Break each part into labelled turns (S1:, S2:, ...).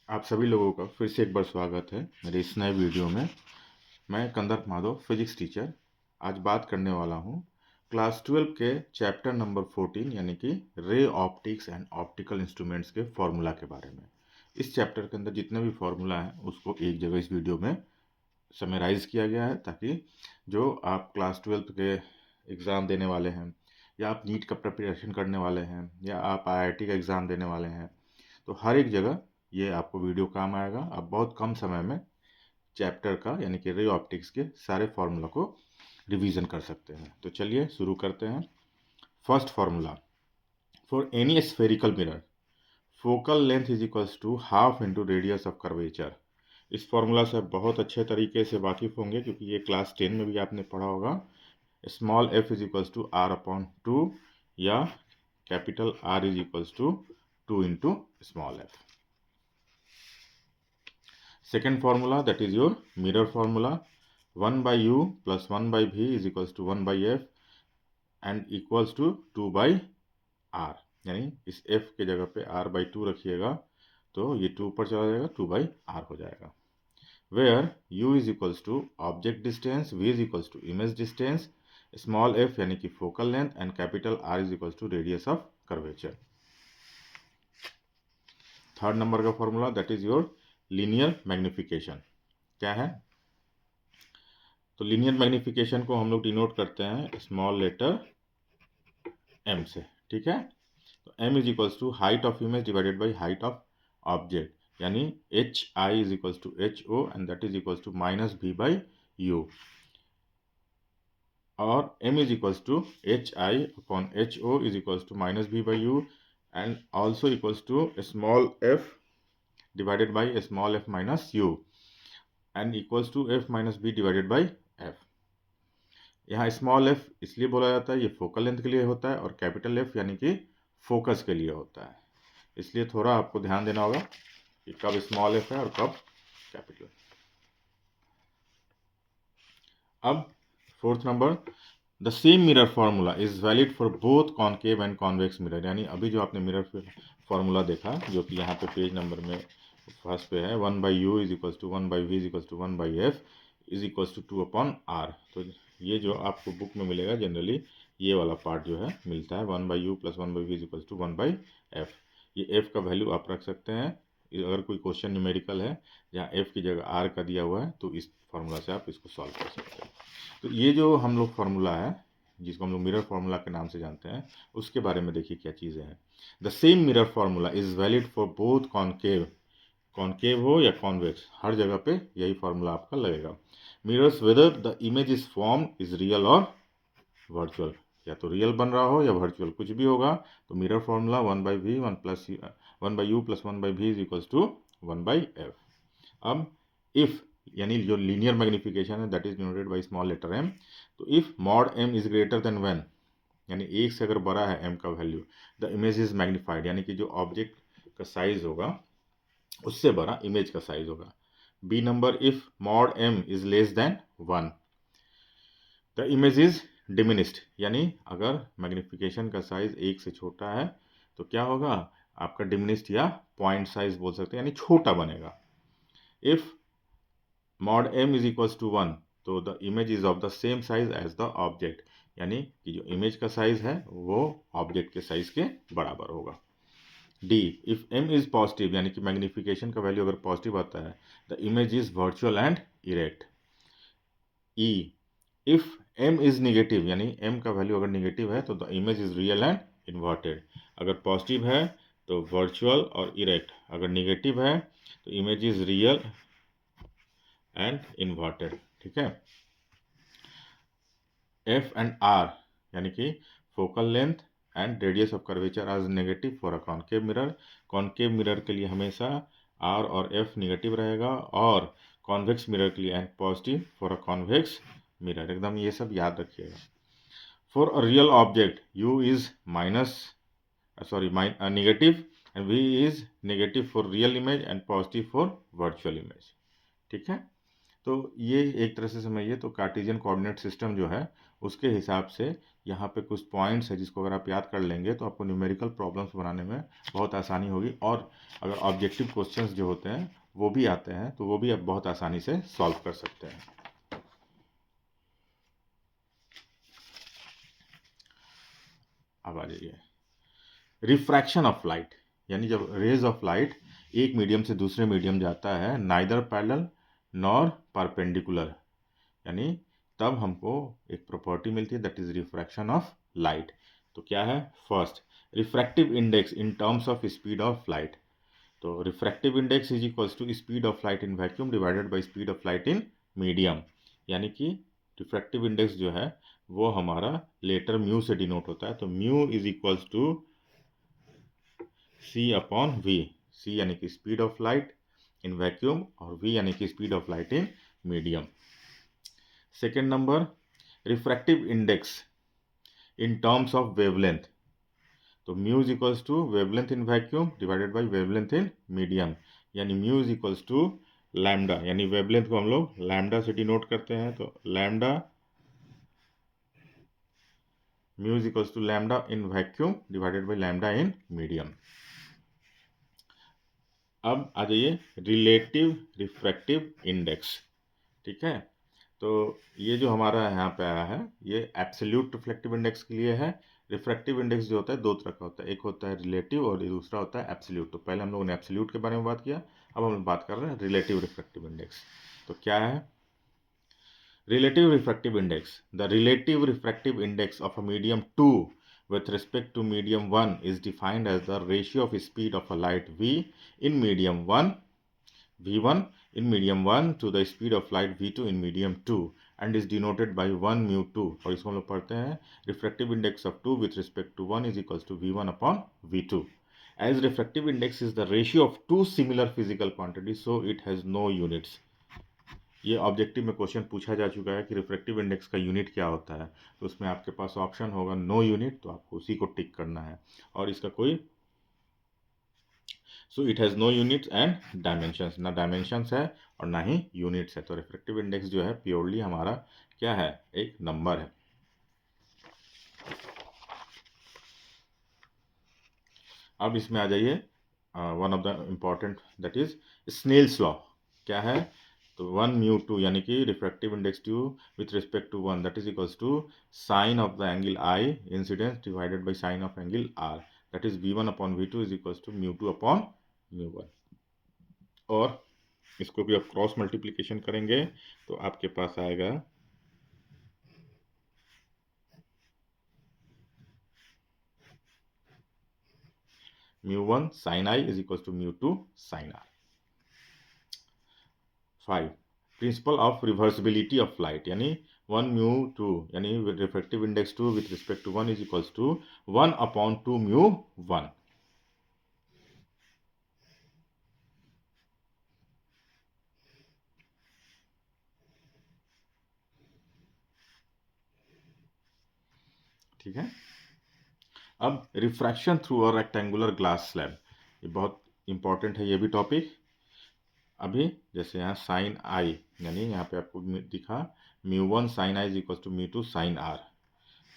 S1: आप सभी लोगों का फिर से एक बार स्वागत है मेरे इस नए वीडियो में। मैं कंदर्प माधव, फिजिक्स टीचर। आज बात करने वाला हूँ क्लास 12 के चैप्टर नंबर 14 यानी कि ray optics and optical instruments के फॉर्मूला के बारे में। इस चैप्टर के अंदर जितने भी फॉर्मूला हैं उसको एक जगह इस वीडियो में समराइज़ किया गया है, ताकि जो आप क्लास 12 के एग्ज़ाम देने वाले हैं, या आप नीट का प्रिपरेशन करने वाले हैं, या आप आईआईटी का एग्ज़ाम देने वाले हैं, तो हर एक जगह ये आपको वीडियो काम आएगा। आप बहुत कम समय में चैप्टर का यानी कि रे ऑप्टिक्स के सारे फार्मूला को रिवीजन कर सकते हैं। तो चलिए शुरू करते हैं। First formula, for any spherical mirror focal length is equals to half into radius of curvature. इस फार्मूला से आप बहुत अच्छे तरीके से वाकिफ होंगे, क्योंकि ये क्लास 10 में भी आपने पढ़ा होगा। Small F is equals to R upon 2, या capital R is equals to 2 into small F. Second formula, that is your mirror formula, 1 by u plus 1 by v is equals to 1 by f and equals to 2 by r। यानी इस f के जगह पे r by 2 रखिएगा तो ये 2 ऊपर चला जाएगा, 2 by r हो जाएगा। Where u is equals to object distance, v is equals to image distance, small f यानी कि focal length and capital R is equals to radius of curvature। Third number का formula, that is your linear magnification. क्या है? तो linear magnification को हम लोग denote करते हैं स्मॉल लेटर m से। ठीक है, तो m is equals to height of image divided by height of object, यानी H I is equals to H O and that is equals to minus v by u, और m is equals to H I upon H O is equals to minus v by u and also equals to small f divided by small f minus u and equals to f minus b divided by f। यहाँ small F इसलिए बोला जाता है, ये focal length के लिए होता है, और कैपिटल एफ यानी कि फोकस के लिए होता है। इसलिए थोड़ा आपको ध्यान देना होगा कि कब स्मॉल एफ है और कब कैपिटल। अब fourth number, the same mirror formula is valid for both concave and convex mirror. यानी अभी जो आपने मिरर फार्मूला देखा, जो कि यहाँ पे पेज नंबर में फर्स्ट पे है, 1 by U is equals to 1 by V is equals to 1 by F is equals to 2 upon R. तो ये जो आपको बुक में मिलेगा जनरली, ये वाला पार्ट जो है मिलता है 1 by U plus 1 by V is equals to 1 by F. ये एफ का वैल्यू आप रख सकते हैं। अगर कोई क्वेश्चन न्यूमेरिकल है जहाँ एफ की जगह आर का दिया हुआ है, तो इस फार्मूला से आप इसको सॉल्व कर सकते हैं। तो ये जो हम लोग फार्मूला है, जिसको हम लोग मिरर फार्मूला के नाम से जानते हैं, उसके बारे में देखिए क्या चीज़ें हैं। The same mirror formula is valid for both concave, concave हो या कॉन्वेक्स, हर जगह पे यही फार्मूला आपका लगेगा। Mirrors whether the image is form is real और वर्चुअल, या तो रियल बन रहा हो या वर्चुअल, कुछ भी होगा। तो mirror formula 1 by V 1 by U plus 1 by V is equals to 1 by F. अब इफ यानी जो लीनियर मैग्निफिकेशन है, that is denoted by small letter m। तो if mod m is greater than one, यानी एक से अगर बड़ा है m का वैल्यू, द इमेज इज मैग्नीफाइड, यानी कि जो ऑब्जेक्ट का साइज होगा उससे बड़ा इमेज का साइज होगा। B number, if mod m is less than 1, the image is diminished, यानी अगर मैग्निफिकेशन का साइज एक से छोटा है तो क्या होगा, आपका डिमिनिस्ड या पॉइंट साइज बोल सकते हैं, यानी छोटा बनेगा। If mod m is equals to 1, तो the image is of the same size as the object, यानी कि जो इमेज का साइज है वो ऑब्जेक्ट के साइज के बराबर होगा। D, if m is positive, यानी कि मैग्निफिकेशन का वैल्यू अगर पॉजिटिव आता है, the image is virtual and erect. E, if m is negative, यानी m का वैल्यू अगर निगेटिव है तो the image is real and inverted. अगर पॉजिटिव है तो वर्चुअल और इरेक्ट, अगर निगेटिव है तो image is real and inverted. ठीक है। एफ एंड आर, यानी कि focal length and radius of curvature R negative for a concave mirror. Concave mirror के लिए हमेशा आर और एफ निगेटिव रहेगा, और कॉन्वेक्स मिरर के लिए and positive for a convex mirror. एकदम ये सब याद रखिएगा। For a real object U is minus negative and V is negative for real image and positive for virtual image. ठीक है। तो ये एक तरह से समझिए तो कार्टेशियन कोऑर्डिनेट सिस्टम जो है उसके हिसाब से यहाँ पे कुछ पॉइंट्स है जिसको अगर आप याद कर लेंगे तो आपको न्यूमेरिकल प्रॉब्लम्स बनाने में बहुत आसानी होगी, और अगर ऑब्जेक्टिव क्वेश्चंस जो होते हैं वो भी आते हैं तो वो भी आप बहुत आसानी से सॉल्व कर सकते हैं। अब आ जाइए रिफ्रैक्शन ऑफ लाइट, यानी जब रेज ऑफ लाइट एक मीडियम से दूसरे मीडियम जाता है, नाइदर पैरेलल नॉर परपेंडिकुलर, यानी तब हमको एक प्रॉपर्टी मिलती है that is refraction of light. तो क्या है, first refractive index in terms of speed of light. तो refractive index is equals to speed of light in vacuum divided by speed of light in medium, यानी कि refractive index जो है वो हमारा लेटर म्यू से डिनोट होता है। तो mu is equals to C upon V, C यानी कि speed of light in vacuum और वी यानी कि speed of light in medium. Second number refractive index in terms of wavelength. तो mu is equals to wavelength in vacuum divided by wavelength in medium, यानी mu is equals to lambda, यानी wavelength को हम लोग lambda से denote करते हैं। तो lambda, mu is equals to lambda in vacuum divided by lambda in medium. अब आ जाइए रिलेटिव रिफ्रैक्टिव इंडेक्स, ठीक है। तो ये जो हमारा यहाँ पे आया है ये एब्सोल्यूट रिफ्लेक्टिव इंडेक्स के लिए है। रिफ्रैक्टिव इंडेक्स जो होता है दो तरह का होता है, एक होता है रिलेटिव और दूसरा होता है एब्सोल्यूट। तो पहले हम लोगों ने एब्सोल्यूट के बारे में बात किया, अब हम बात कर रहे हैं रिलेटिव रिफ्रैक्टिव इंडेक्स। तो क्या है relative refractive index? The relative refractive index of a medium 2 with respect to medium 1 is defined as the ratio of speed of a light v in medium 1 v1 in medium 1 to the speed of light v2 in medium 2 and is denoted by 1 mu 2। और इसको हम लोग पढ़ते हैं refractive index of 2 with respect to 1 is equals to v1 upon v2। As refractive index is the ratio of two similar physical quantities, so it has no units। ये objective में question पूछा जा चुका है कि रिफ्रैक्टिव इंडेक्स का unit क्या होता है, तो उसमें आपके पास ऑप्शन होगा नो यूनिट, तो आपको उसी को टिक करना है। और इसका कोई so it has no units and dimensions, ना डायमेंशंस है और ना ही यूनिट्स है। तो रिफ्रैक्टिव इंडेक्स जो है प्योरली हमारा क्या है, एक नंबर है। अब इसमें आ जाइए one of the important that is Snell's law. क्या है, तो 1 म्यू 2 यानी कि refractive index 2 with respect to 1 that is equals to sine of the angle I incidence divided by sine of angle R, that is v1 upon v2 is equals to mu 2 upon mu 1। और इसको भी आप cross multiplication करेंगे तो आपके पास आएगा mu 1 sine I is equals to mu 2 sine R. 5 principle of reversibility of light, यानी 1 म्यू 2 यानी refractive index 2 with respect to 1 is equals to 1 upon 2 mu 1। ठीक है। अब refraction through a rectangular glass slab, ये बहुत important है ये भी टॉपिक। अभी जैसे यहाँ साइन आई, यानी यहाँ पे आपको दिखा mu 1 sine I is equal to mu 2 sine R.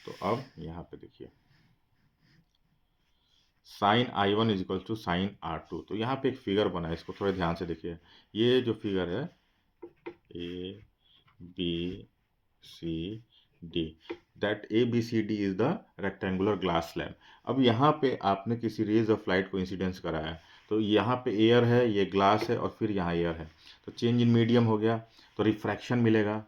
S1: तो अब यहाँ पे देखिए sine I 1 is equal to sine R 2। तो यहाँ पे एक फिगर बना है, इसको थोड़े ध्यान से देखिए। ये जो फिगर है A B C D, that A B C D is the rectangular glass slab. अब यहाँ पे आपने किसी रेज ऑफ लाइट को इंसिडेंस कराया है, तो यहाँ पे एयर है, ये ग्लास है और फिर यहाँ एयर है, तो चेंज इन मीडियम हो गया तो रिफ्रैक्शन मिलेगा।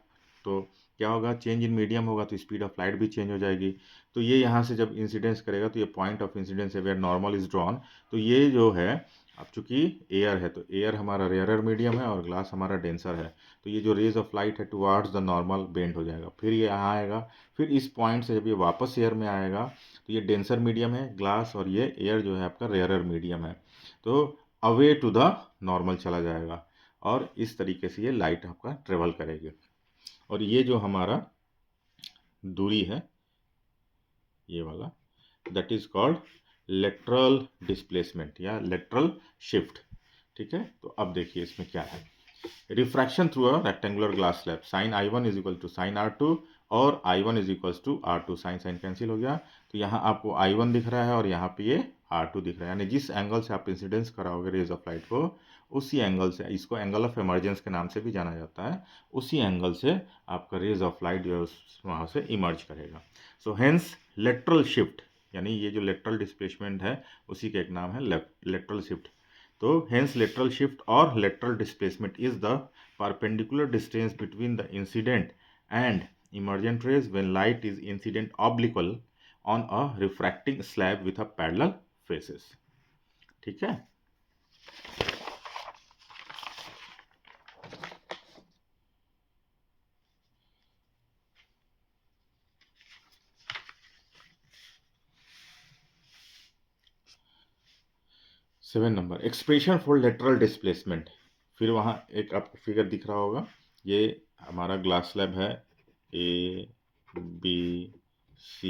S1: तो क्या होगा, चेंज इन मीडियम होगा तो स्पीड ऑफ लाइट भी चेंज हो जाएगी। तो ये यहाँ से जब इंसिडेंस करेगा तो ये पॉइंट ऑफ इंसिडेंस है वेयर नॉर्मल इज ड्रॉन। तो ये जो है अब चूंकि एयर है तो एयर हमारा रेयरर मीडियम है और ग्लास हमारा डेंसर है, तो ये जो रेज ऑफ लाइट है टुवार्ड्स द नॉर्मल बेंड हो जाएगा, फिर ये यहाँ आएगा, फिर इस पॉइंट से जब ये वापस एयर में आएगा तो ये डेंसर मीडियम है ग्लास और ये एयर जो है आपका रेयरर मीडियम है, तो अवे टू द नॉर्मल चला जाएगा और इस तरीके से ये लाइट आपका ट्रेवल करेगी। और ये जो हमारा दूरी है ये वाला, that is called lateral displacement या लेटरल शिफ्ट। ठीक है, तो अब देखिए इसमें क्या है, refraction through a rectangular glass slab sine I 1 is equal to sine R 2 और I1 is equals to R2, sine sine cancel हो गया, तो यहाँ आपको I1 दिख रहा है और यहाँ पे ये R2 दिख रहा है, यानी जिस एंगल से आप इंसिडेंस कराओगे रेज ऑफ लाइट को, उसी एंगल से, इसको एंगल ऑफ इमर्जेंस के नाम से भी जाना जाता है, उसी एंगल से आपका रेज ऑफ लाइट जो है वहाँ से इमर्ज करेगा। सो हेंस लेटरल शिफ्ट, यानी ये जो लेटरल डिस्प्लेसमेंट है उसी का एक नाम है लेटरल शिफ्ट। तो हेंस लेटरल शिफ्ट और lateral displacement is the perpendicular distance between the incident and emergent rays when light is incident obliqual on a refracting slab with a parallel faces। ठीक है। Seven number, expression for lateral displacement. फिर वहाँ एक आपको figure दिख रहा होगा, ये हमारा ग्लास स्लैब है A B C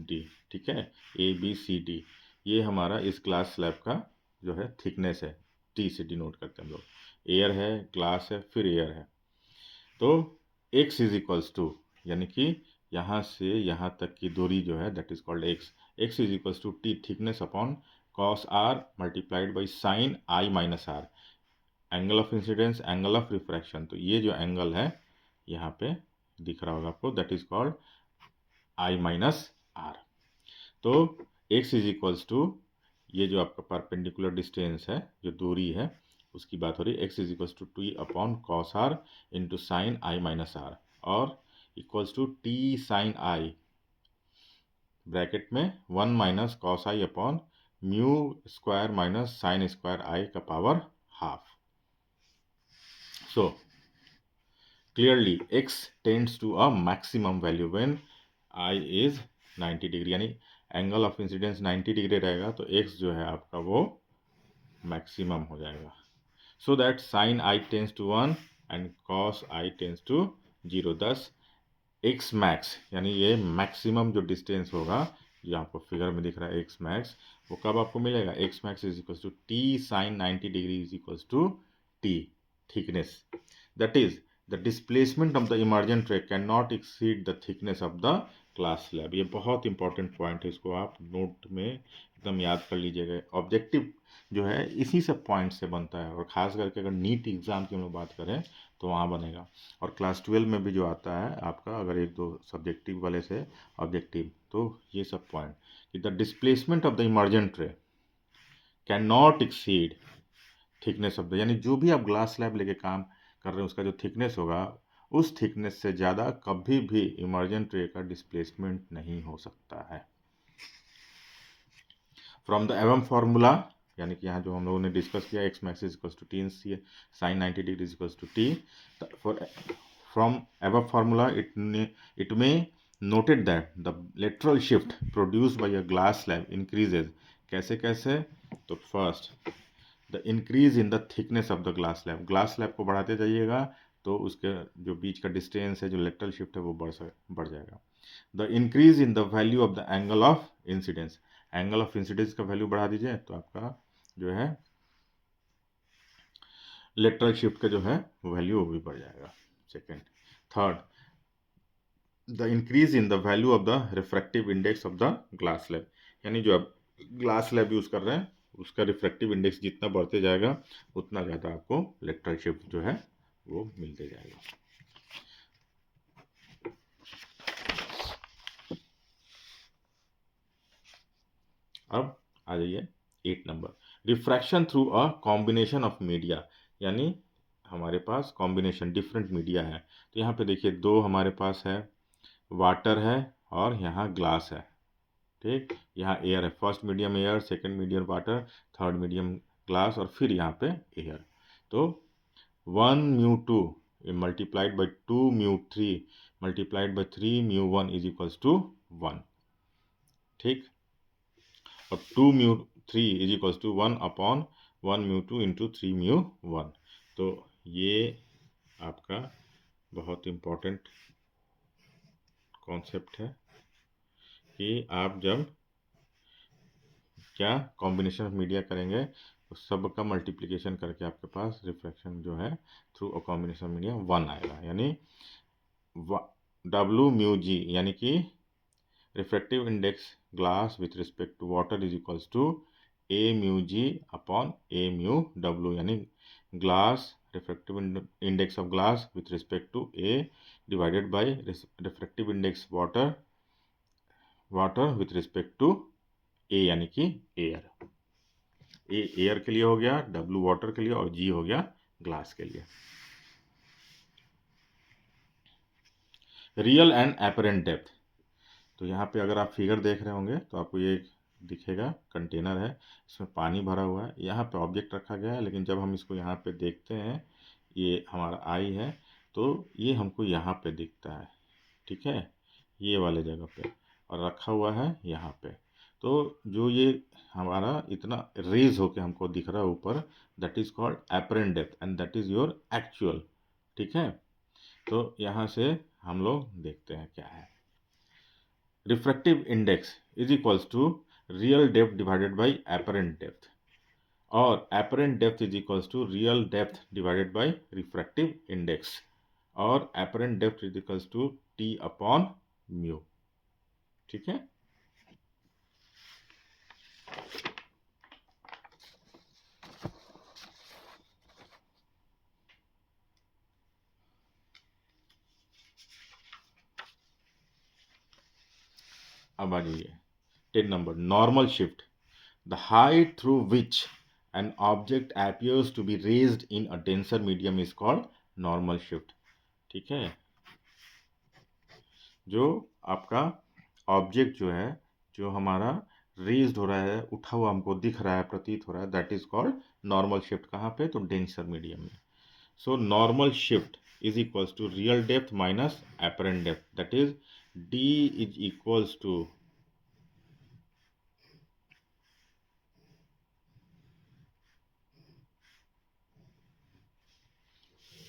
S1: D, ठीक है, ABCD, ये हमारा इस ग्लास स्लैब का जो है थिकनेस है, T से डिनोट करते हैं हम लोग, एयर है, ग्लास है, फिर एयर है। तो x इज इक्वल्स टू, यानी कि यहाँ से यहाँ तक की दूरी जो है that is called x is equals to T thickness upon cos r multiplied by sine I minus r, angle of incidence, angle of refraction, तो ये जो एंगल है यहाँ पे दिख रहा होगा आपको, that is called I minus r। तो x इज इक्वल्स टू, ये जो आपका परपेंडिकुलर डिस्टेंस है, जो दूरी है उसकी बात हो रही है, x is equals to T upon cos r into sine I minus r, और equals to T sine I bracket में 1 minus cos I upon mu square minus sine square I का power half. So clearly x tends to a maximum value when I is 90 degree, यानी angle of incidence 90 degree रहेगा तो x जो है आपका वो maximum हो जाएगा। So that sine I tends to 1 and cos I tends to 0, thus x max, यानी ये मैक्सिमम जो डिस्टेंस होगा, जो आपको फिगर में दिख रहा है x मैक्स, वो कब आपको मिलेगा, x max is equal to T sine 90 degree is equal to T thickness, that is the displacement of the emergent ray can not exceed the thickness of the glass slab. ये बहुत important point है, इसको आप note में एकदम याद कर लीजिएगा। ऑब्जेक्टिव जो है इसी से पॉइंट से बनता है, और ख़ास करके अगर नीट एग्ज़ाम की हम लोग बात करें तो वहाँ बनेगा, और क्लास 12 में भी जो आता है आपका, अगर एक दो सब्जेक्टिव वाले से ऑब्जेक्टिव, तो ये सब पॉइंट कि the displacement of the emergent ray can not exceed thickness of the, यानी जो भी आप ग्लास स्लैब लेके काम कर रहे हैं उसका जो थिकनेस होगा, उस थिकनेस से ज़्यादा कभी भी इमर्जेंट रे का डिस्प्लेसमेंट नहीं हो सकता है। फ्रॉम द एवम फार्मूला, यानी कि यहाँ जो हम लोगों ने डिस्कस किया, x max is equals to T sine 90 degree is equals to T, for from एवम formula it may noted that the lateral shift produced by a glass slab increases, कैसे कैसे, तो first the increase in the thickness of the glass slab को बढ़ाते जाइएगा तो उसके जो बीच का डिस्टेंस है, जो लेटरल शिफ्ट है वो बढ़ जाएगा। The increase in the value of the angle of incidence, angle of incidence का वैल्यू बढ़ा दीजिए तो आपका जो है लेटरल शिफ्ट का जो है वैल्यू वो भी बढ़ जाएगा। Second, third, the increase in the value of the refractive index of the glass slab, यानी जो आप ग्लास स्लैब यूज़ कर रहे हैं उसका रिफ्रैक्टिव इंडेक्स जितना बढ़ते जाएगा उतना ज़्यादा आपको लेटरल शिफ्ट जो है वो मिलते जाएगा। अब आ जाइए 8 number, refraction through a combination of media, यानी हमारे पास कॉम्बिनेशन डिफरेंट मीडिया है। तो यहाँ पे देखिए दो हमारे पास है, वाटर है और यहाँ ग्लास है, ठीक, यहाँ एयर है, first medium air, second medium water, third medium glass, और फिर यहाँ पे एयर। तो 1 mu 2 multiplied by 2 mu 3 multiplied by 3 mu 1 is equals to 1, ठीक, और 2 mu 3 is equals to 1 upon 1 mu 2 into 3 mu 1। तो ये आपका बहुत इम्पोर्टेंट कॉन्सेप्ट है कि आप जब क्या कॉम्बिनेशन ऑफ मीडिया करेंगे तो सब का मल्टीप्लिकेशन करके आपके पास रिफ्रैक्शन जो है थ्रू अ कॉम्बिनेशन मीडिया 1 आएगा, यानी डब्ल्यू म्यू जी, यानी कि refractive index glass with respect to water is equals to A mu G upon A mu W, यानी glass refractive index of glass with respect to A divided by refractive index water with respect to A, यानी कि air. ए air के लिए हो गया, W water के लिए और जी हो गया ग्लास के लिए। रियल एंड एपरेंट डेप्थ, तो यहाँ पे अगर आप फिगर देख रहे होंगे तो आपको ये दिखेगा, कंटेनर है, इसमें पानी भरा हुआ है, यहाँ पे ऑब्जेक्ट रखा गया है, लेकिन जब हम इसको यहाँ पे देखते हैं, ये हमारा आई है, तो ये हमको यहाँ पे दिखता है, ठीक है, ये वाले जगह पे, और रखा हुआ है यहाँ पे। तो जो ये हमारा इतना रेज होके हमको दिख रहा है ऊपर, that is called apparent depth and that is your actual, ठीक है। तो यहाँ से हम लोग देखते हैं क्या है। Refractive index is equals to real depth divided by apparent depth, और apparent depth is equals to real depth divided by refractive index, और apparent depth is equals to T upon mu, ठीक है। अब आ जाइए 10 number, normal shift, the height through which an object appears to be raised in a denser medium is called normal shift, ठीक है। जो आपका ऑब्जेक्ट जो है, जो हमारा रेज्ड हो रहा है, उठा हुआ हमको दिख रहा है, प्रतीत हो रहा है, that is called normal shift. कहाँ पे? तो डेंसर मीडियम में। So normal shift is equals to real depth minus apparent depth, that is D is equals to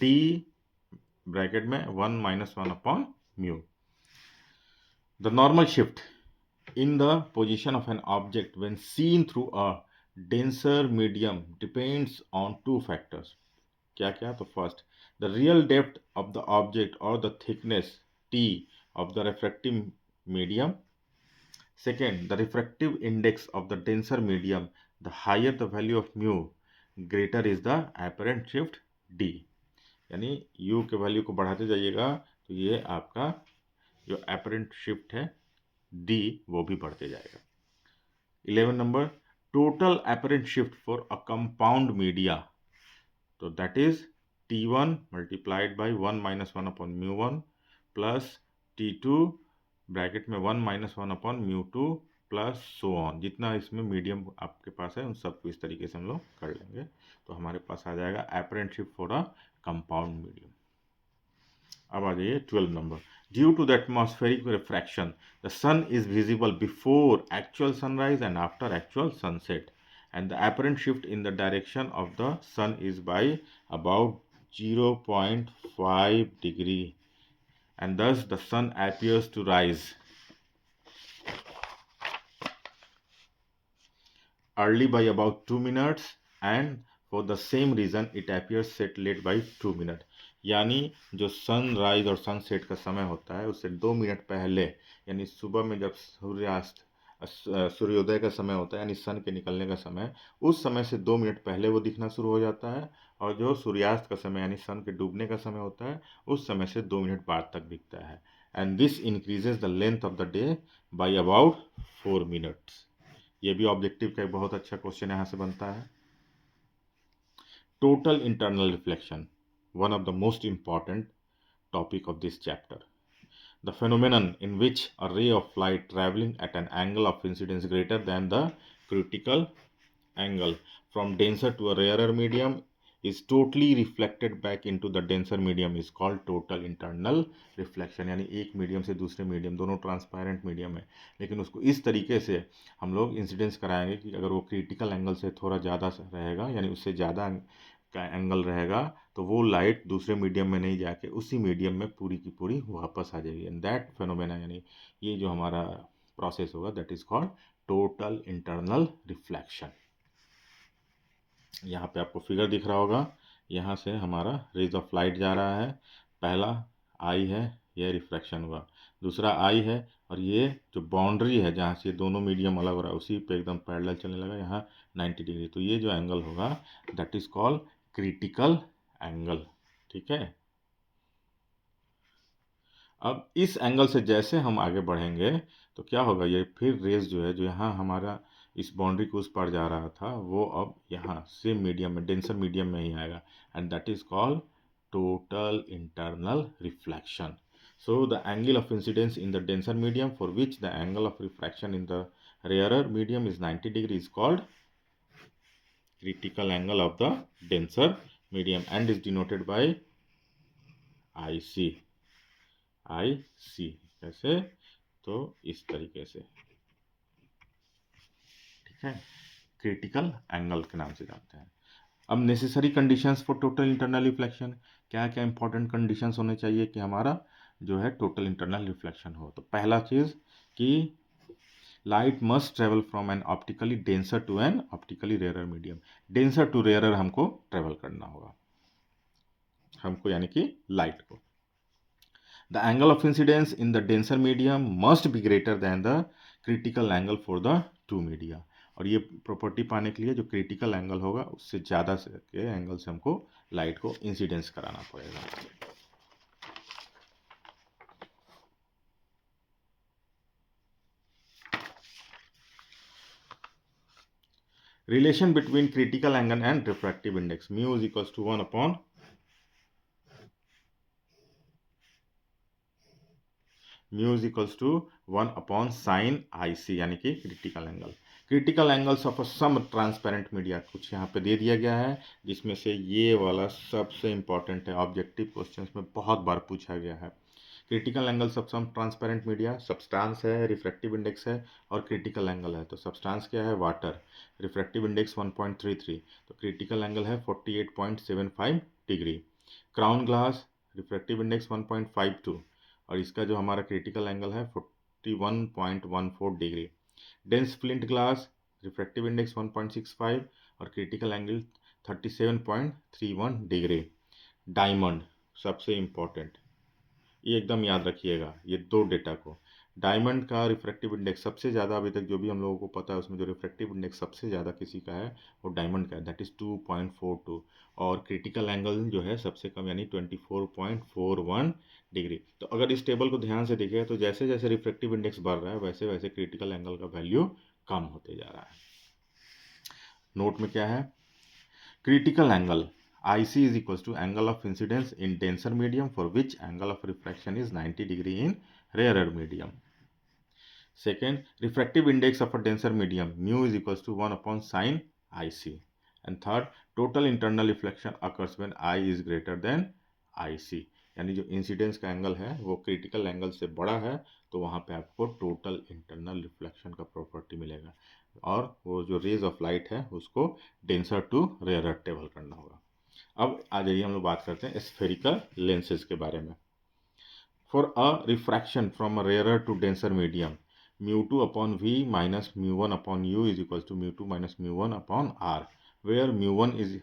S1: T bracket में 1 minus 1 upon mu. The normal shift in the position of an object when seen through a denser medium depends on two factors. क्या क्या? तो first, the real depth of the object or the thickness T of the refractive medium. Second, the refractive index of the denser medium. The higher the value of mu, greater is the apparent shift D. यानी u के value को बढ़ाते जाइएगा तो ये आपका जो apparent shift है D वो भी बढ़ते जाएगा। 11 number, total apparent shift for a compound media, तो that is T1 multiplied by 1 minus 1 upon mu1 plus T2 bracket में 1 minus 1 upon mu2 plus so on. जितना इसमें मीडियम आपके पास है उन सबको इस तरीके से हम लोग कर लेंगे, तो हमारे पास आ जाएगा apparent shift for a compound medium। अब आ जाइए 12 number, due to the atmospheric refraction the sun is visible before actual sunrise and after actual sunset, and the apparent shift in the direction of the sun is by about 0.5 degree, and thus the sun appears to rise early by about 2 minutes and for the same reason it appears set late by 2 minutes। यानी जो sunrise और sunset का समय होता है उससे 2 minute पहले, यानी सुबह में जब सूर्योदय का समय होता है, यानी सन के निकलने का समय, उस समय से 2 मिनट पहले वो दिखना शुरू हो जाता है, और जो सूर्यास्त का समय यानी सन के डूबने का समय होता है उस समय से 2 मिनट बाद तक दिखता है। And this increases the length of the day by about 4 minutes. ये भी ऑब्जेक्टिव का एक बहुत अच्छा क्वेश्चन यहाँ से बनता है। Total internal reflection, one of the most important topic of this chapter. The phenomenon in which a ray of light traveling at an angle of incidence greater than the critical angle from denser to a rarer medium is totally reflected back into the denser medium is called total internal reflection। यानी एक medium से दूसरे medium, दोनों transparent medium है, लेकिन उसको इस तरीके से हम लोग इंसिडेंस कराएंगे कि अगर वो क्रिटिकल एंगल से थोड़ा ज़्यादा रहेगा, यानी उससे ज़्यादा का एंगल रहेगा, तो वो लाइट दूसरे मीडियम में नहीं जाके उसी मीडियम में पूरी की पूरी वापस आ जाएगी। एंड दैट फेनोमेना, यानी ये जो हमारा प्रोसेस होगा, that is called total internal reflection. यहाँ पे आपको फिगर दिख रहा होगा, यहाँ से हमारा रेज ऑफ लाइट जा रहा है, पहला आई है, यह रिफ्रैक्शन हुआ। दूसरा आई है, और ये जो बाउंड्री है जहाँ से दोनों मीडियम अलग हो रहा है उसी पे एकदम पैरेलल चलने लगा, यहाँ 90 डिग्री। तो ये जो एंगल होगा that is called critical angle. ठीक है। अब इस एंगल से जैसे हम आगे बढ़ेंगे तो क्या होगा, ये फिर रेज जो है, जो यहाँ हमारा इस बाउंड्री के उस पार जा रहा था, वो अब यहाँ सेम मीडियम में, डेंसर मीडियम में ही आएगा, and that is called total internal reflection. So the angle of incidence in the denser medium for which the angle of refraction in the rarer medium is 90 degree is called critical angle of the denser medium and is denoted by IC. IC कैसे, तो इस तरीके से, ठीक है, critical angle के नाम से जानते हैं. अब necessary conditions for total internal reflection, क्या क्या इंपॉर्टेंट कंडीशंस होने चाहिए कि हमारा जो है टोटल इंटरनल रिफ्लेक्शन हो. तो पहला चीज़ कि light must travel from an optically denser to an optically rare medium. Denser to rare हमको ट्रेवल करना होगा, हमको यानी कि लाइट को. The angle of incidence in the denser medium must be greater than the critical angle for the two media. और ये property पाने के लिए जो क्रिटिकल एंगल होगा उससे ज़्यादा से के एंगल से हमको लाइट को इंसिडेंस कराना पड़ेगा. Relation between critical angle and refractive index, mu is equals to 1 upon mu is equals to 1 upon sine IC यानी कि critical angle. Critical angles of a some transparent media कुछ यहाँ पे दे दिया गया है, जिसमें से ये वाला सबसे इंपॉर्टेंट है, ऑब्जेक्टिव क्वेश्चंस में बहुत बार पूछा गया है. Critical angles of some transparent media, substance है, रिफ्रैक्टिव इंडेक्स है और क्रिटिकल एंगल है. तो सब्सटेंस क्या है, वाटर, रिफ्रैक्टिव इंडेक्स 1.33, तो क्रिटिकल एंगल है 48.75 degree. Crown glass, refractive index 1.52 और इसका जो हमारा क्रिटिकल एंगल है 41.14 degree. Dense flint glass, refractive index 1.65 और क्रिटिकल एंगल 37.31 डिग्री. डायमंड सबसे इम्पोर्टेंट, ये एकदम याद रखिएगा ये दो डेटा को. डायमंड का रिफ्रैक्टिव इंडेक्स सबसे ज़्यादा, अभी तक जो भी हम लोगों को पता है उसमें जो रिफ्रैक्टिव इंडेक्स सबसे ज़्यादा किसी का है वो डायमंड का है, दैट इज़ 2.42. और क्रिटिकल एंगल जो है सबसे कम यानी 24.41 डिग्री. तो अगर इस टेबल को ध्यान से देखिएगा तो जैसे जैसे रिफ्रैक्टिव इंडेक्स बढ़ रहा है वैसे वैसे क्रिटिकल एंगल का वैल्यू कम होते जा रहा है. नोट में क्या है, critical angle IC is equals to angle of incidence in denser medium for which angle of refraction is 90 degree in rarer medium. Second, refractive index of a denser medium mu is equals to 1 upon sin IC. And third, total internal reflection occurs when I is greater than IC. यानी जो incidence का angle है वो critical angle से बड़ा है तो वहाँ पे आपको टोटल इंटरनल रिफ्लेक्शन का प्रॉपर्टी मिलेगा और वो जो रेज ऑफ लाइट है उसको डेंसर टू रेयर टेबल करना होगा. अब आ जाइए हम लोग बात करते हैं स्फेरिकल लेंसेज के बारे में. For a refraction from a rare to denser medium, μ2 upon V minus μ1 upon U is equals to μ2 minus μ1 upon R, where μ1 is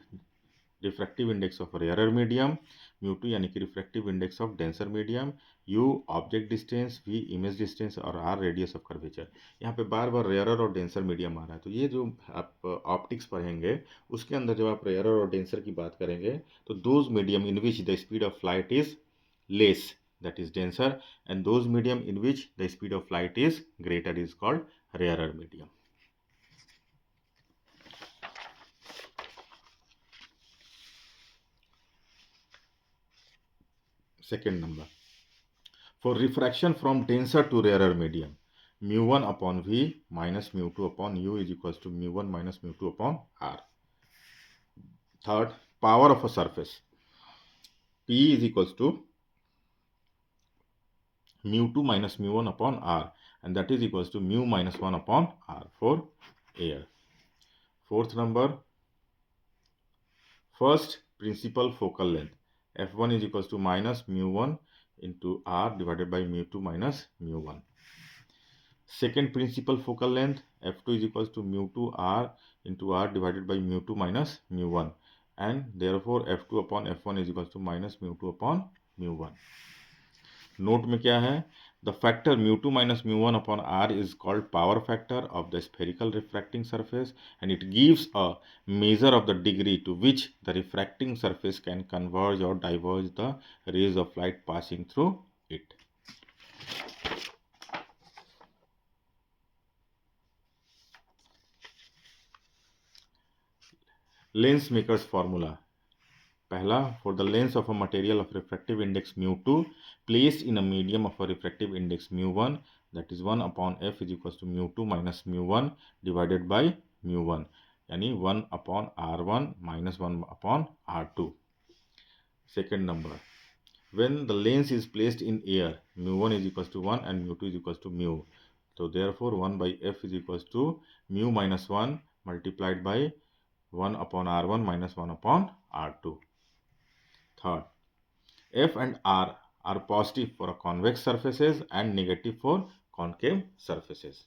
S1: refractive index of rare medium, μ2 यानी कि refractive index of denser medium, U object distance, V image distance और R radius of curvature. यहाँ पे बार बार rare और denser medium आ रहा है, तो ये जो आप ऑप्टिक्स पढ़ेंगे उसके अंदर जब आप रेयर और डेंसर की बात करेंगे तो those medium in which the speed of light is less that is denser and those medium in which the speed of light is greater is called rarer medium. Second number, for refraction from denser to rarer medium, μ1 upon V minus μ2 upon U is equals to μ1 minus μ2 upon R. Third, power of a surface, P is equals to μ2 minus μ1 upon R and that is equals to μ minus 1 upon R for air. Fourth number, first principal focal length, f1 is equals to minus μ1 into R divided by μ2 minus μ1. Second principal focal length, f2 is equals to μ2 R into R divided by μ2 minus μ1 and therefore f2 upon f1 is equals to minus μ2 upon μ1. Note में क्या है, the factor μ2 minus μ1 upon r is called power factor of the spherical refracting surface and it gives a measure of the degree to which the refracting surface can converge or diverge the rays of light passing through it. Lens makers formula, पहला, for the lens of a material of refractive index μ2 placed in a medium of a refractive index μ1 that is 1 upon f is equal to μ2 minus μ1 divided by μ1, यानी 1 upon r1 minus 1 upon r2. Second number, when the lens is placed in air, μ1 is equals to 1 and μ2 is equals to μ. So therefore 1 by f is equals to μ minus 1 multiplied by 1 upon r1 minus 1 upon r2. Third, f and r are positive for convex surfaces and negative for concave surfaces.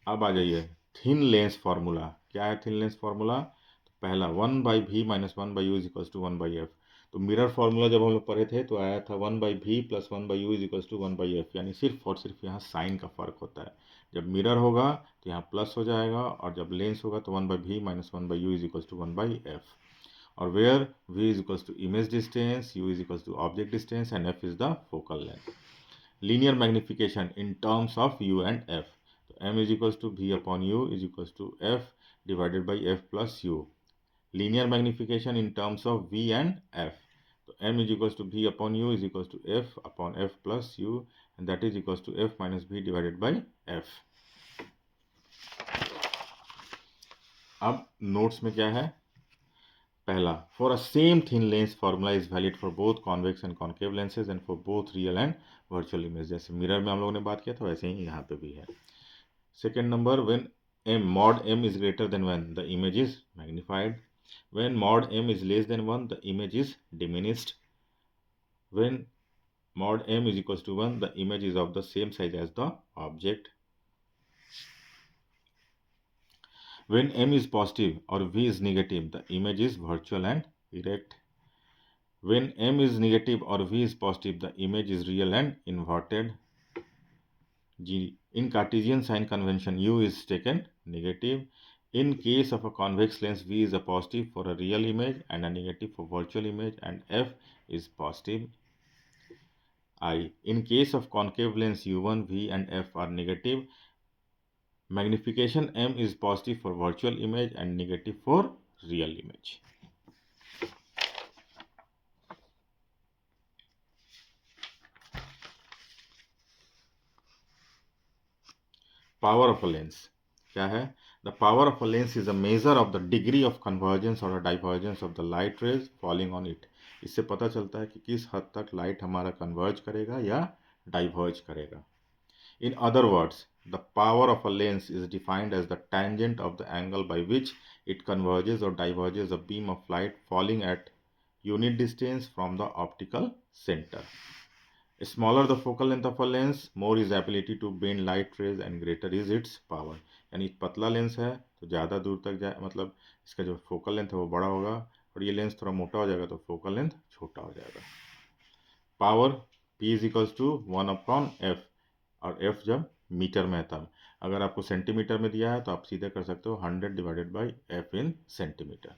S1: अब आ जाइए thin lens formula. क्या है thin lens formula? तो पहला 1 by V minus 1 by U is equals to 1 by F. तो mirror formula जब हम लोग पढ़े थे तो आया था 1 by V plus 1 by U is equals to 1 by F, यानी सिर्फ और सिर्फ यहाँ साइन का फर्क होता है. जब मिरर होगा तो यहाँ प्लस हो जाएगा और जब लेंस होगा तो 1 by V minus 1 by U is equals to 1 by F. और where v is equals to image distance, u is equals to object distance and f is the focal length. Linear magnification in terms of u and f. तो m is equals to v upon u is equals to f divided by f plus u. Linear magnification in terms of v and f. तो m is equals to v upon u is equals to f upon f plus u and that is equals to f minus v divided by f. अब notes में क्या है? पहला, for a same thin lens formula is valid for both convex and concave lenses and for both real and virtual image. जैसे mirror में हम लोगों ने बात किया था वैसे ही यहाँ पे भी है. Second number, when m mod m is greater than 1 the image is magnified. When mod m is less than 1 the image is diminished. When mod m is equals to 1 the image is of the same size as the object. When m is positive or v is negative the image is virtual and erect. When m is negative or v is positive the image is real and inverted. G. In Cartesian sign convention u is taken negative. In case of a convex lens v is a positive for a real image and a negative for virtual image and f is positive. I. In case of concave lens u1 v and f are negative. Magnification m is positive for virtual image and negative for real image. Power of a lens क्या है? The power of a lens is a measure of the degree of convergence or divergence of the light rays falling on it. इससे पता चलता है कि किस हद तक लाइट हमारा कन्वर्ज करेगा या डाइवर्ज करेगा. In other words, the power of a lens is defined as the tangent of the angle by which it converges or diverges a beam of light falling at unit distance from the optical center. Smaller the focal length of a lens, more is ability to bend light rays and greater is its power. यानी पतला lens है तो ज़्यादा दूर तक जाए, मतलब इसका जो फोकल लेंथ है वो बड़ा होगा, और ये लेंस थोड़ा मोटा हो जाएगा तो फोकल लेंथ छोटा हो जाएगा. Power P is equals to 1 upon F, और f जब मीटर में है तब. अगर आपको सेंटीमीटर में दिया है तो आप सीधे कर सकते हो 100 divided by f in centimetre.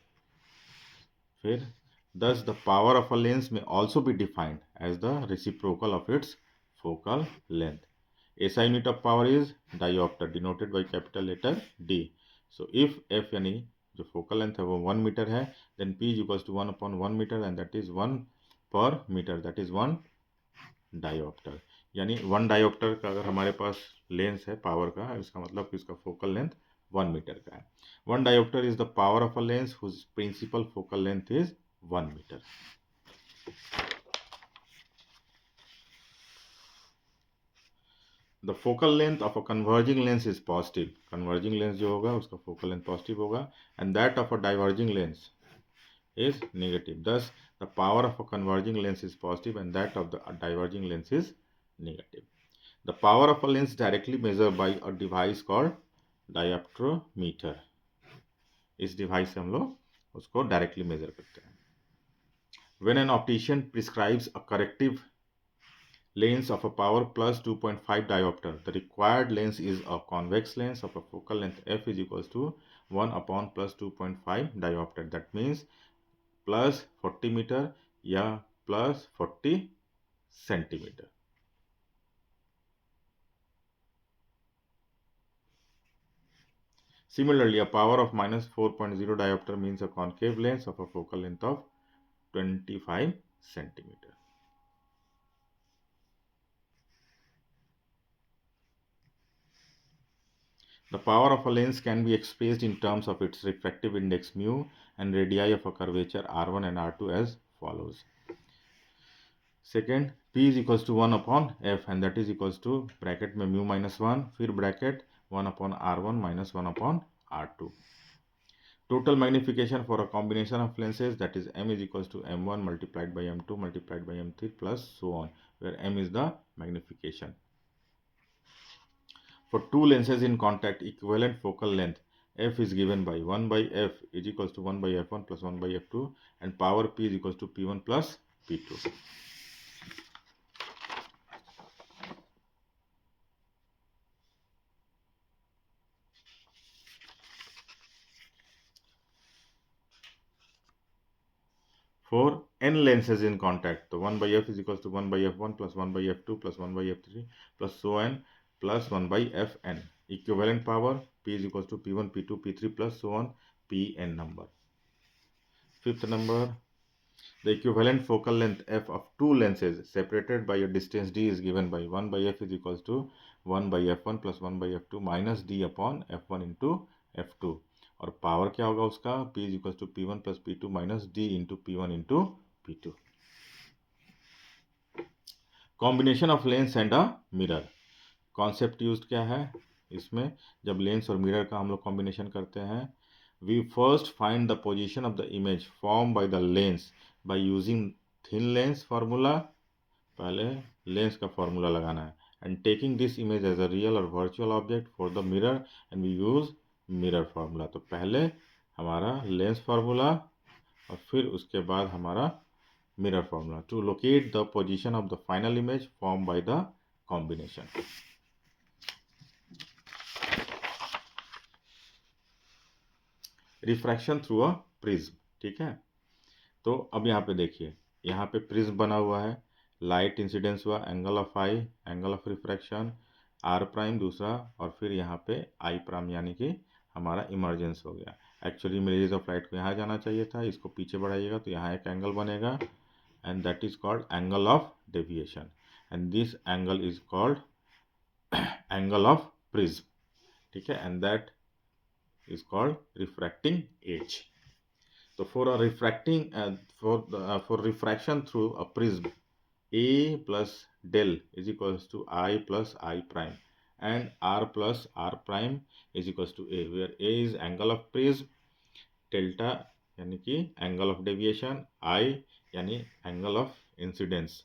S1: फिर thus the power of a lens may also be defined as the reciprocal of its focal length. SI unit of power is diopter denoted by capital letter D. So if f यानी जो focal length है वो 1 metre है, then P is equals to 1 upon 1 metre and that is 1 per metre, that is 1 dioptre. यानी 1 dioptre का अगर हमारे पास lens है पावर का, इसका मतलब कि इसका फोकल लेंथ 1 मीटर का है. 1 dioptre is the power of a lens whose principal focal length is 1 metre. The focal length of a converging lens is positive. Converging lens जो होगा उसका फोकल लेंथ पॉजिटिव होगा, and that of a diverging lens is negative. Thus, the power of a converging lens is positive and that of the diverging lens is negative. The power of a lens directly measured by a device called dioptrometer. इस device से हम लोग उसको directly measure करते हैं. When an optician prescribes a corrective lens of a power plus 2.5 diopter. The required lens is a convex lens of a focal length f is equals to 1 upon plus 2.5 diopter. That means plus 40 meter या plus 40 centimeter. Similarly, a power of minus 4.0 diopter means a concave lens of a focal length of 25 centimeter. The power of a lens can be expressed in terms of its refractive index mu and radii of a curvature R1 and R2 as follows. Second, P is equals to 1 upon F and that is equals to bracket में mu minus 1 फिर bracket 1 upon R1 minus 1 upon R2. Total magnification for a combination of lenses, that is M is equals to M1 multiplied by M2 multiplied by M3 plus so on, where M is the magnification. For two lenses in contact, equivalent focal length f is given by 1 by f is equals to 1 by f1 plus 1 by f2 and power p is equals to p1 plus p2. For n lenses in contact, so 1 by f is equals to 1 by f1 plus 1 by f2 plus 1 by f3 plus so on plus 1 by fn. Equivalent power p is equals to p1 p2 p3 plus so on pn number. Fifth number, the equivalent focal length f of two lenses separated by a distance d is given by 1 by f is equals to 1 by f1 plus 1 by f2 minus d upon f1 into f2. और power क्या होगा उसका, p is equals to p1 plus p2 minus d into p1 into p2. Combination of lens and a mirror. Concept use क्या है इसमें, जब lens और mirror का हम लोग कॉम्बिनेशन करते हैं, we first find the position of the image form by the lens by using thin lens formula. पहले लेंस का फार्मूला लगाना है and taking this image as a real और virtual object for the mirror and we use mirror formula. तो पहले हमारा lens formula और फिर उसके बाद हमारा mirror formula to locate the position of the final image form by the combination. Refraction through a prism. ठीक है, तो अब यहाँ पे देखिए, यहाँ पे प्रिज्म बना हुआ है, लाइट इंसिडेंस हुआ, angle of I, angle of refraction R prime दूसरा, और फिर यहाँ पे आई प्राइम यानी कि हमारा इमर्जेंस हो गया. एक्चुअली में रेज ऑफ लाइट को यहाँ जाना चाहिए था, इसको पीछे बढ़ाइएगा तो यहाँ एक एंगल बनेगा and that is called angle of deviation and this angle is called angle of prism. ठीक है, and that is called refracting edge. So for a refracting for refraction through a prism, A plus del is equals to I plus I prime and R plus R prime is equals to A, where A is angle of prism, delta यानी कि angle of deviation, I यानी angle of incidence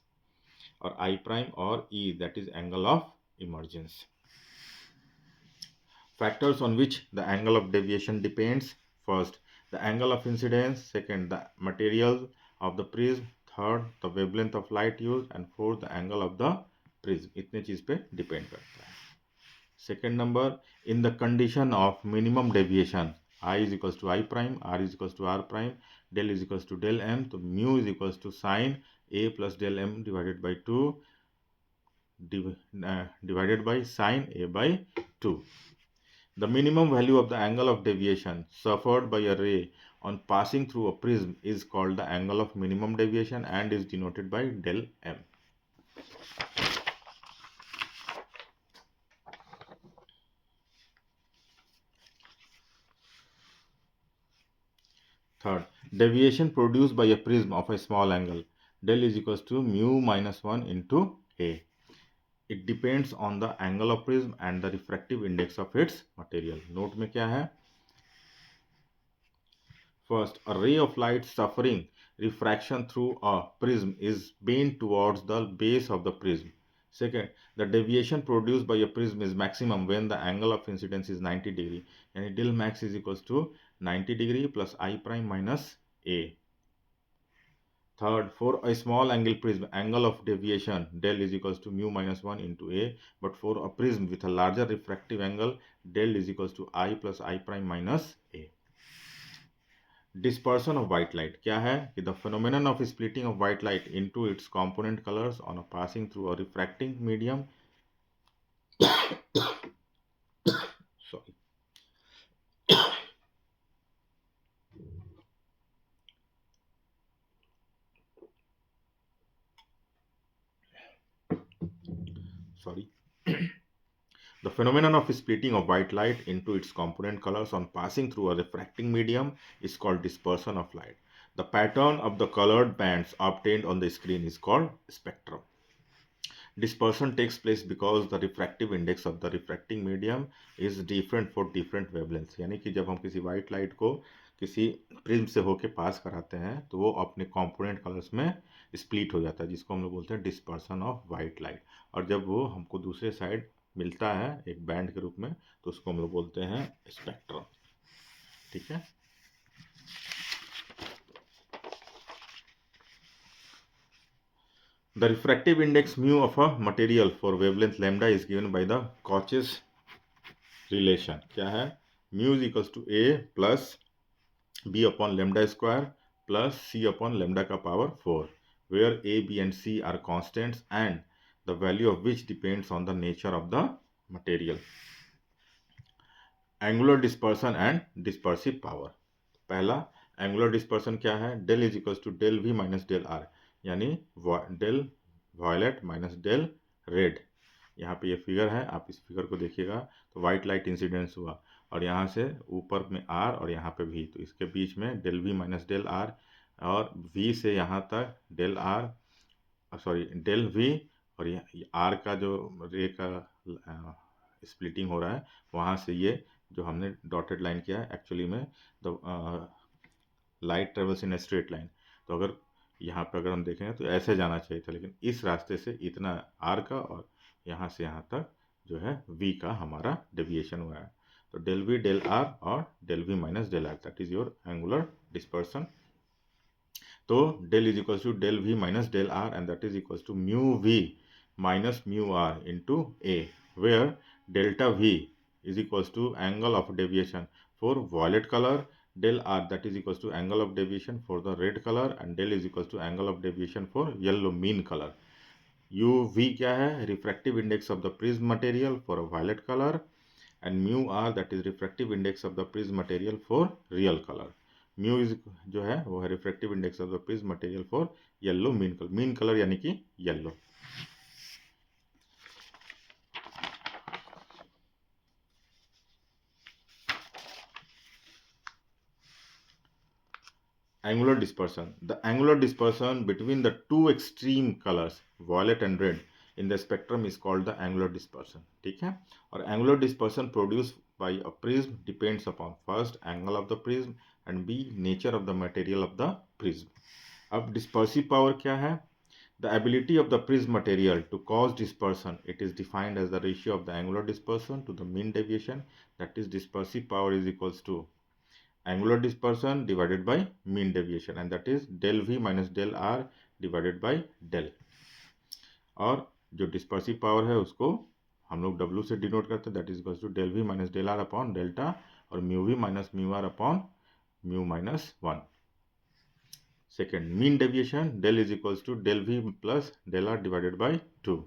S1: और I prime और E that is angle of emergence. Factors on which the angle of deviation depends: first, the angle of incidence; second, the material of the prism; third, the wavelength of light used; and fourth, the angle of the prism. इतने चीज पे depend करता है. Second number, in the condition of minimum deviation, I is equals to I prime, R is equals to R prime, del is equals to del M, तो mu is equals to sin A plus del M divided by 2 divided by sin A by 2. The minimum value of the angle of deviation suffered by a ray on passing through a prism is called the angle of minimum deviation and is denoted by del M. Third, deviation produced by a prism of a small angle, del is equals to mu minus 1 into A. It depends on the angle of prism and the refractive index of its material. Note में क्या है? First, a ray of light suffering refraction through a prism is bent towards the base of the prism. Second, the deviation produced by a prism is maximum when the angle of incidence is 90 degree. And del max is equals to 90 degree plus I prime minus A. Third, for a small angle prism, angle of deviation del is equals to mu minus 1 into A. But for a prism with a larger refractive angle, del is equals to I plus I prime minus A. Dispersion of white light क्या है कि the phenomenon of splitting of white light into its component colors on a passing through a refracting medium sorry sorry The phenomenon of splitting of white light into its component colors on passing through a refracting medium is called dispersion of light. The pattern of the colored bands obtained on the screen is called spectrum. Dispersion takes place because the refractive index of the refracting medium is different for different wavelengths. यानी कि जब हम किसी white light को किसी prism से होके पास कराते हैं तो वो अपने कंपोनेंट कलर्स में स्प्लिट हो जाता है, जिसको हम लोग बोलते हैं डिस्पर्सन ऑफ वाइट लाइट। और जब वो हमको दूसरे साइड मिलता है एक बैंड के रूप में तो उसको हम लोग बोलते हैं स्पेक्ट्रम। ठीक है। The refractive index mu of a material for wavelength lambda is given by the Cauchy's relation। क्या है? Mu is equals to A plus B upon lambda square plus C upon lambda का power 4, where A, B and C are constants and the value of which depends on the nature of the material। Angular dispersion and dispersive power. पहला angular dispersion क्या है? Del is equals to del V minus del R, यानी del violet minus del red. यहाँ पे ये figure है, आप इस फिगर को देखिएगा तो वाइट लाइट इंसिडेंस हुआ और यहाँ से ऊपर में आर और यहाँ पे वी, तो इसके बीच में del V minus del R और वी से यहाँ तक del R sorry del V और आर का जो रे का स्प्लिटिंग हो रहा है वहाँ से ये जो हमने डॉटेड लाइन किया है एक्चुअली में the light travels in straight line. तो अगर यहाँ पर अगर हम देखें तो ऐसे जाना चाहिए था, लेकिन इस रास्ते से इतना आर का और यहाँ से यहाँ तक जो है वी का हमारा डेविएशन हुआ है। तो डेल वी डेल आर और del V minus del R, that is your angular dispersion. तो del is equals to del V minus del R and that is equals to mu V minus mu R into A, where delta V is equals to angle of deviation for violet color, del r that is equals to angle of deviation for the red color and del is equals to angle of deviation for yellow mean color। uv क्या है? refractive index of the prism material for a violet color and mu r that is refractive index of the prism material for real color। mu is जो है वो है refractive index of the prism material for yellow mean color यानी कि yellow। Angular dispersion, the angular dispersion between the two extreme colors violet and red in the spectrum is called the angular dispersion। ठीक है। और angular dispersion produced by a prism depends upon first angle of the prism and b nature of the material of the prism। अब dispersive power क्या है? The ability of the prism material to cause dispersion, it is defined as the ratio of the angular dispersion to the mean deviation, that is dispersive power is equals to angular dispersion divided by mean deviation and that is del v minus del r divided by del। और जो dispersive power है उसको हम लोग W से denote करते हैं, that is equals to del V minus del R upon delta और mu V minus mu R upon mu minus 1। Second mean deviation del is equals to del V plus del R divided by 2।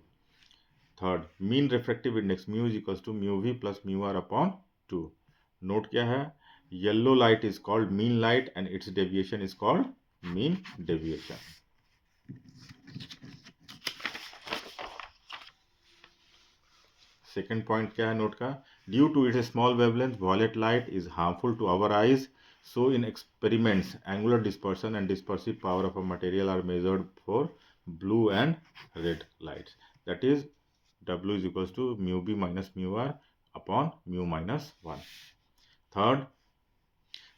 S1: Third mean refractive index mu is equals to mu V plus mu R upon 2। Note क्या है? Yellow light is called mean light and its deviation is called mean deviation। Second point क्या है note का? Due to its small wavelength violet light is harmful to our eyes, so in experiments angular dispersion and dispersive power of a material are measured for blue and red lights, that is W is equals to mu b minus mu r upon mu minus 1। third,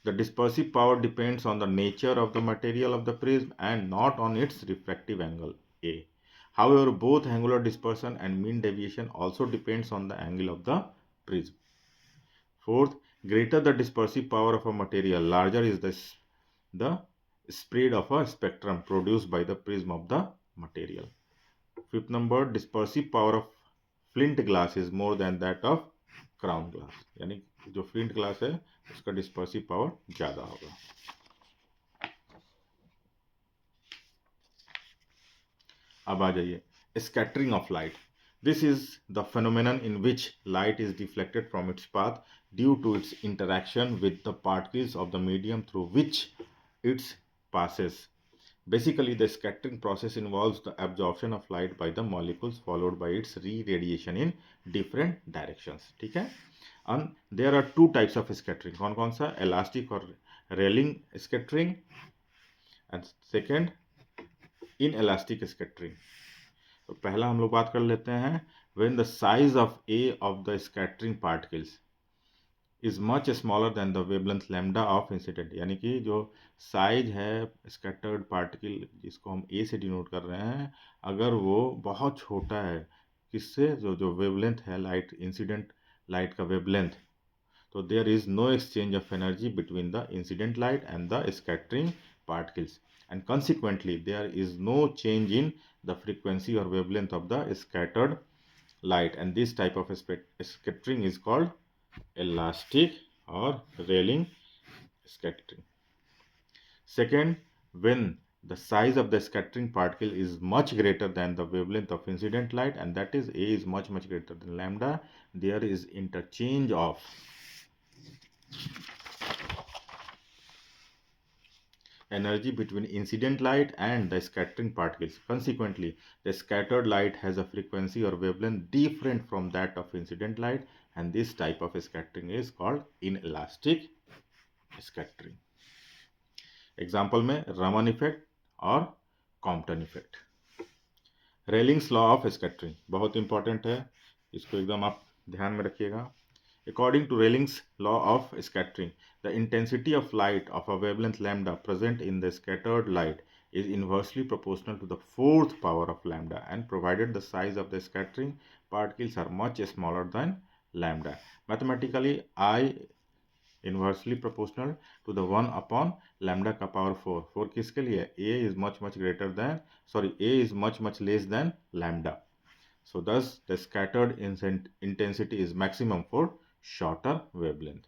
S1: the dispersive power depends on the nature of the material of the prism and not on its refractive angle A। However, both angular dispersion and mean deviation also depends on the angle of the prism। Fourth, greater the dispersive power of a material, larger is the spread of a spectrum produced by the prism of the material. Fifth number, dispersive power of flint glass is more than that of crown glass, यानी जो flint glass है उसका dispersive power ज़्यादा होगा. अब आ जाइए, scattering of light. This is the phenomenon in which light is deflected from its path due to its interaction with the particles of the medium through which it passes. Basically, the scattering process involves the absorption of light by the molecules followed by its re-radiation in different directions. ठीक है? And there are two types of scattering. कौन कौन सा? Elastic और railing scattering, and second inelastic scattering. तो पहला हम लोग बात कर लेते हैं, when the size of A of the scattering particles is much smaller than the wavelength lambda of incident, यानी कि जो साइज है स्कैटर्ड पार्टिकल जिसको हम A से डिनोट कर रहे हैं, अगर वो बहुत छोटा है किससे, जो जो वेवलेंथ है लाइट, इंसिडेंट लाइट का वेवलेंथ, तो there is no exchange of energy between the incident light and the scattering particles, and consequently there is no change in the frequency or wavelength of the scattered light, and this type of scattering is called elastic or railing scattering. Second, when the size of the scattering particle is much greater than the wavelength of incident light, and that is A is much greater than lambda, there is interchange of energy between incident light and the scattering particles. Consequently, the scattered light has a frequency or wavelength different from that of incident light, and this type of scattering is called inelastic scattering. Example में Raman effect और Compton effect. Railings law of scattering बहुत important है, इसको एकदम आप ध्यान में रखिएगा. According to Rayling's law of scattering, the intensity of light of a wavelength lambda present in the scattered light is inversely proportional to the fourth power of lambda, and provided the size of the scattering particles are much smaller than lambda. Mathematically, I inversely proportional to the 1 upon lambda का power 4. 4 किसके लिए? A is much greater than, sorry, A is much less than lambda. So thus the scattered intensity is maximum for shorter wavelength.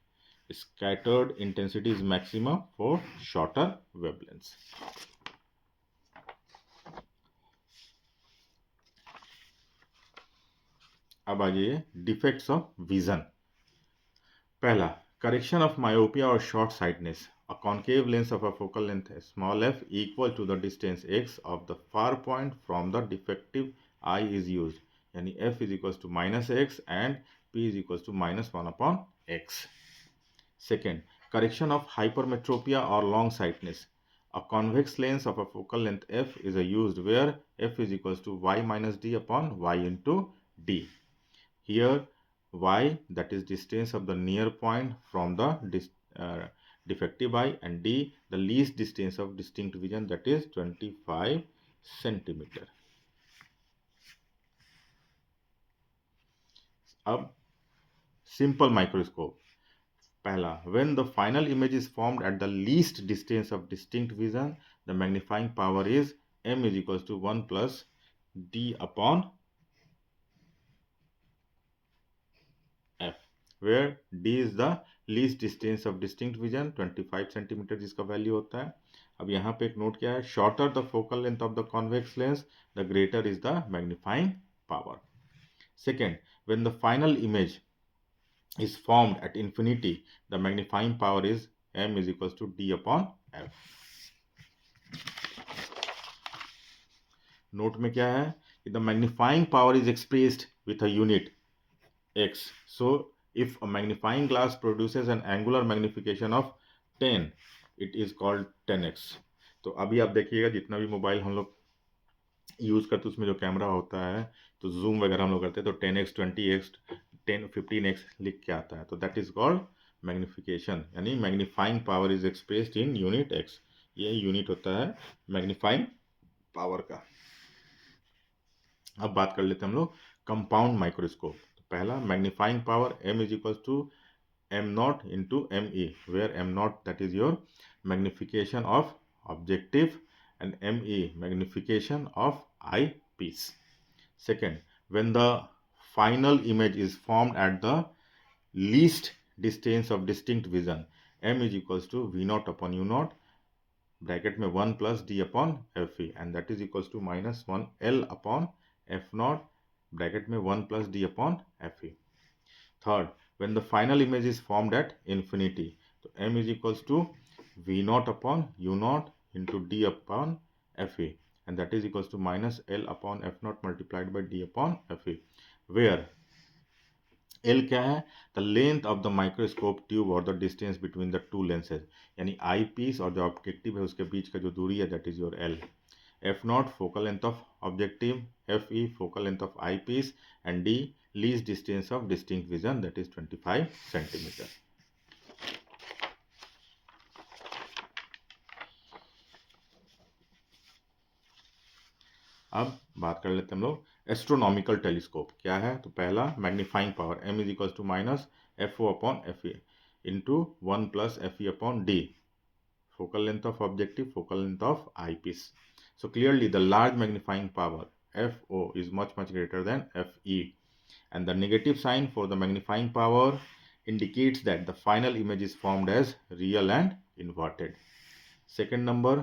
S1: Scattered intensity is maximum for shorter wavelengths. अब आ जाइए defects of vision. पहला, correction of myopia or short sightedness. A concave lens of a focal length small f equal to the distance x of the far point from the defective eye is used. यानी f is equals to minus x and p is equals to minus 1 upon x. Second, correction of hypermetropia or long sightedness. A convex lens of a focal length f is used where f is equals to y minus d upon y into d. Here y, that is distance of the near point from the defective eye, and d, the least distance of distinct vision, that is 25 centimeter. अब simple microscope. पहला, when the final image is formed at the least distance of distinct vision, the magnifying power is m is equals to 1 plus d upon f, where d is the least distance of distinct vision 25 centimeter जिसका value होता है. अब यहाँ पे एक note क्या है, shorter the focal length of the convex lens, the greater is the magnifying power. Second, when the final image is formed at infinity, the magnifying power is m is equals to d upon f. Note में क्या है, the magnifying power is expressed with a unit x. So if a magnifying glass produces an angular magnification of 10, it is called 10x. तो अभी आप देखिएगा जितना भी mobile हम लोग यूज़ करते हैं उसमें जो कैमरा होता है, तो जूम वगैरह हम लोग करते हैं तो 10x 20x 10 15x लिख के आता है, तो दैट इज कॉल्ड मैग्निफिकेशन, यानी magnifying power is expressed in unit x. ये यूनिट होता है मैग्नीफाइंग पावर का. अब बात कर लेते हैं हम लोग कंपाउंड माइक्रोस्कोप. तो पहला, magnifying power m is equals to m not into M E, where m not that is your magnification of objective, and ME magnification of eyepiece. Second, when the final image is formed at the least distance of distinct vision, M is equals to V naught upon U naught bracket में 1 plus D upon F E and that is equals to minus 1 L upon F naught bracket में 1 plus D upon F E. Third, when the final image is formed at infinity, तो M is equals to V naught upon U naught into D upon F E and that is equals to minus L upon F naught multiplied by D upon F E, where L क्या है? The length of the microscope tube और the distance between the two lenses, यानी आई piece और जो objective है उसके बीच का जो दूरी है that is your L. F not focal length of objective, F E focal length of eyepiece and D least distance of distinct vision that is 25 centimetre. अब बात कर लेते हैं हम लोग एस्ट्रोनॉमिकल टेलीस्कोप क्या है. तो पहला magnifying power M is equals to minus F O upon F E into 1 plus F E upon D, focal length of objective, focal length of eyepiece. So clearly the large magnifying power FO is much greater than FE, and the negative sign for the magnifying power indicates that the final image is formed as real and inverted. Second number,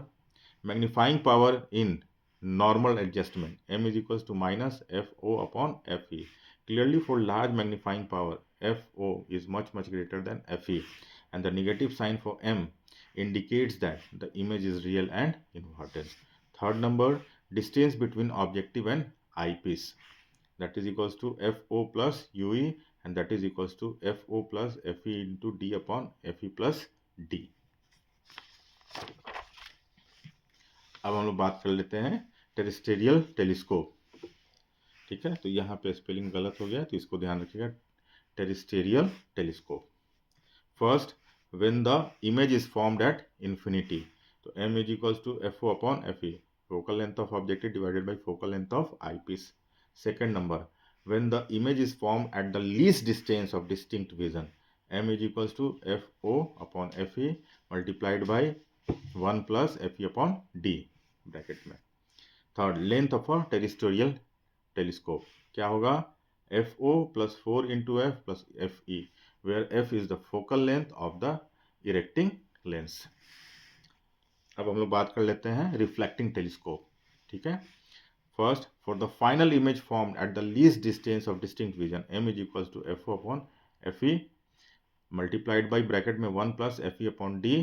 S1: magnifying power in normal adjustment M is equals to minus FO upon FE. Clearly for large magnifying power FO is much greater than FE, and the negative sign for M indicates that the image is real and inverted. Third number, distance between objective and eyepiece, that is equals to FO plus UE and that is equals to FO plus FE into D upon FE plus D. अब हम लोग बात कर लेते हैं terrestrial telescope. ठीक है, तो यहाँ पे स्पेलिंग गलत हो गया तो इसको ध्यान रखिएगा. Terrestrial telescope. First, when the image is formed at infinity, so M is equals to FO upon FE, focal length of objective divided by focal length of eyepiece. Second number, when the image is formed at the least distance of distinct vision, M is equals to FO upon FE multiplied by 1 plus FE upon D bracket में. Third, length of a terrestrial telescope क्या होगा? FO plus 4 into F plus FE, where F is the focal length of the erecting lens. अब हम लोग बात कर लेते हैं रिफ्लेक्टिंग टेलीस्कोप. ठीक है, first, for the final image formed at the least distance of distinct vision M is equals to FO upon FE multiplied by bracket में 1 plus FE upon D.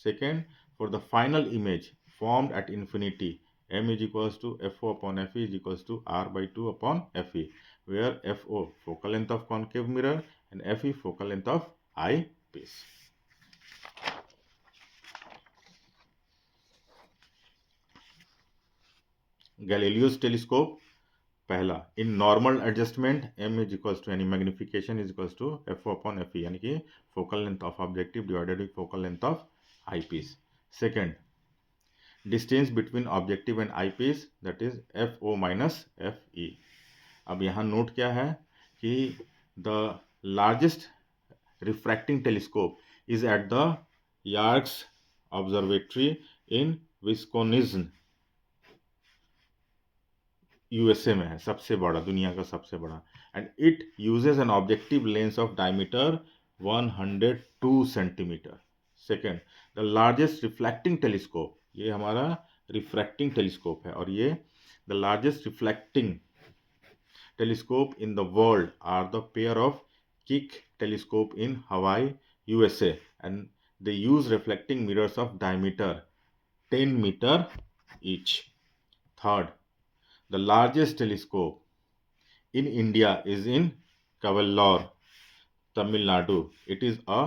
S1: Second, for the final image formed at infinity M is equals to FO upon FE is equals to R by 2 upon FE, where FO focal length of concave mirror and FE focal length of eyepiece. Galileo's telescope. पहला, in normal adjustment M is equals to यानी magnification is equals to FO upon FE यानी कि focal length of objective divided with focal length of eyepiece. Second, distance between objective and eyepiece that is FO minus FE. अब यहाँ note क्या है कि the largest refracting telescope is at the Yerkes Observatory in Wisconsin, USA में है, सबसे बड़ा, दुनिया का सबसे बड़ा, and it uses an objective lens of diameter 102 centimeter. Second, the largest reflecting telescope, ये हमारा रिफ्रैक्टिंग टेलीस्कोप है, और ये the largest reflecting telescope in the world are the pair of Keck telescope in Hawaii USA and they use reflecting mirrors of diameter 10 metre each. Third, the largest telescope in India is in Kavalur, Tamil Nadu. It is a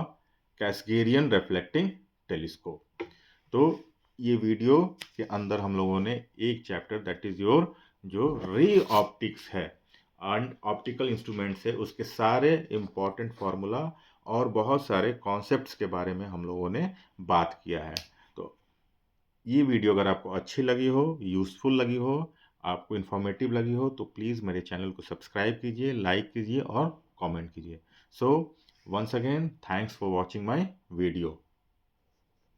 S1: Cassegrain reflecting telescope. तो ये video के अंदर हम लोगों ने एक chapter that is your जो ray optics है एंड ऑप्टिकल इंस्ट्रूमेंट से उसके सारे इम्पॉर्टेंट फार्मूला और बहुत सारे कॉन्सेप्ट्स के बारे में हम लोगों ने बात किया है. तो ये वीडियो अगर आपको अच्छी लगी हो, यूज़फुल लगी हो, आपको इन्फॉर्मेटिव लगी हो तो प्लीज़ मेरे चैनल को सब्सक्राइब कीजिए, लाइक कीजिए और कमेंट कीजिए. So once again thanks for watching my video.